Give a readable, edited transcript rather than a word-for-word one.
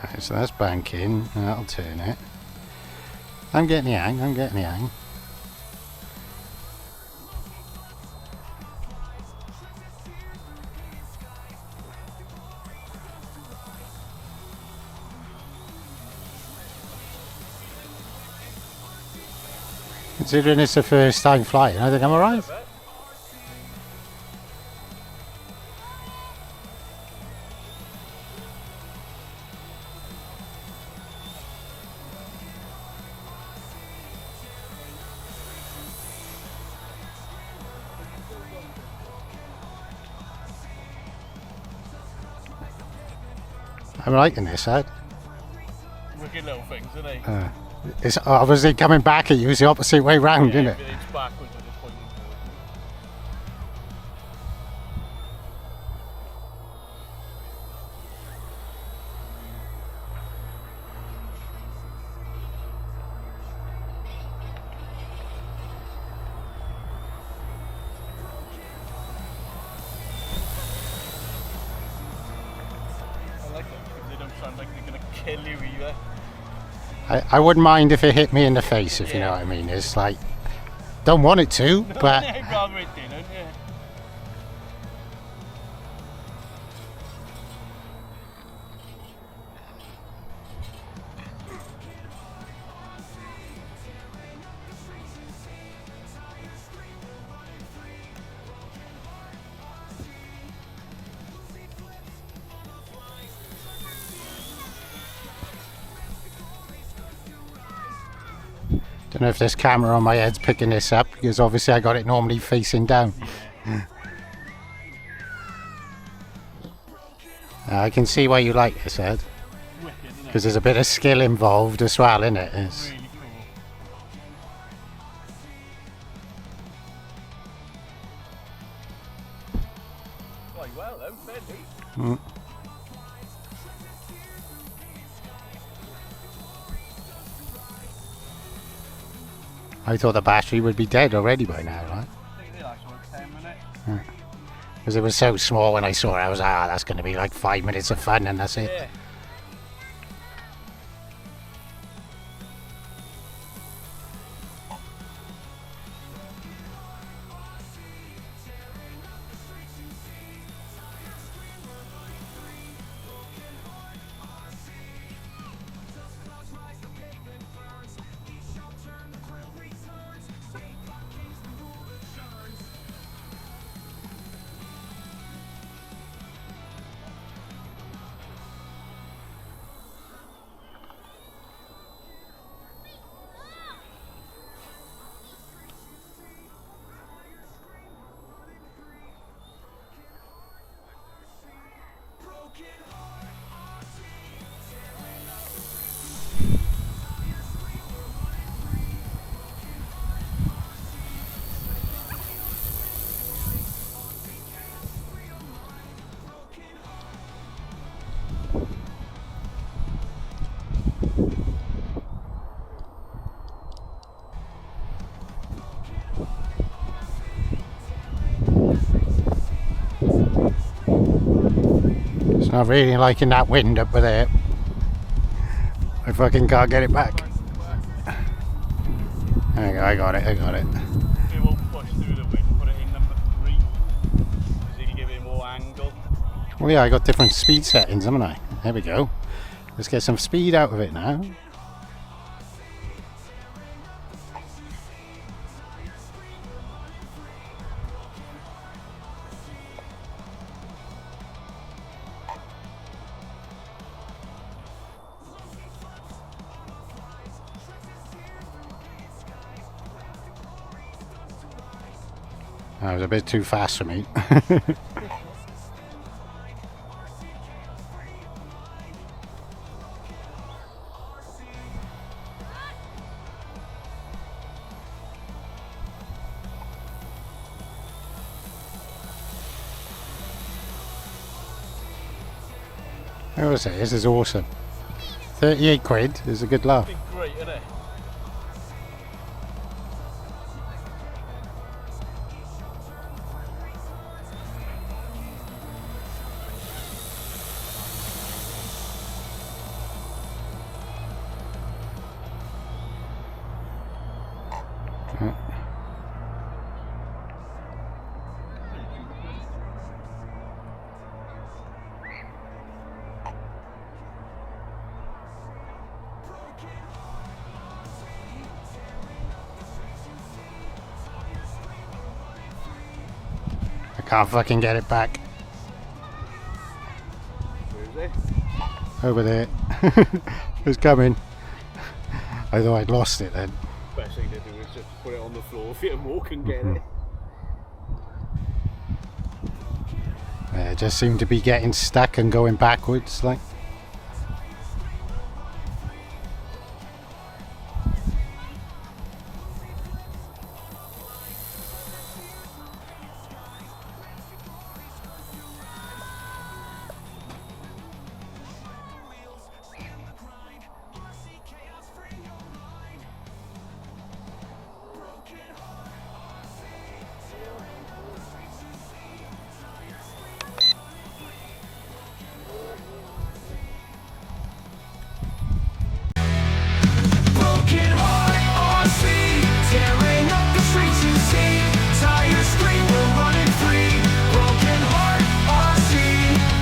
Right, so that's banking. That'll turn it. I'm getting the hang. I'm getting the hang. Considering it's the first time flying, I think I'm alright. I'm liking this, Ed. Wicked little things, isn't they? It's obviously coming back at you, it's the opposite way round, isn't it? Everything's backwards at this point. I like them because they don't sound like they're going to kill you either. I wouldn't mind if it hit me in the face, if you know what I mean. It's like, don't want it to, but... I'd rather it didn't, yeah. Don't know if this camera on my head's picking this up, because obviously I got it normally facing down. I can see why you like this, Ed. Because there's a bit of skill involved as well, isn't it? It's Really cool. Quite well though, fairly. I thought the battery would be dead already by now, right? I think they last about 10 minutes. Because it was so small when I saw it, I was like, ah, that's going to be like 5 minutes of fun and that's it. Yeah. Not really liking that wind up there. I fucking can't get it back. There you go, I got it. It won't push through the wind, put it in number 3. Because you can give it more angle. Well, yeah, I got different speed settings, haven't I? There we go. Let's get some speed out of it now. That was a bit too fast for me. I was say, this is awesome. 38 quid is a good laugh. It's great, isn't it? can't fucking get it back. Where is it? Over there. It was coming. I thought I'd lost it then. Best thing to do is just put it on the floor if you walk and get it. Yeah, it just seemed to be getting stuck and going backwards like.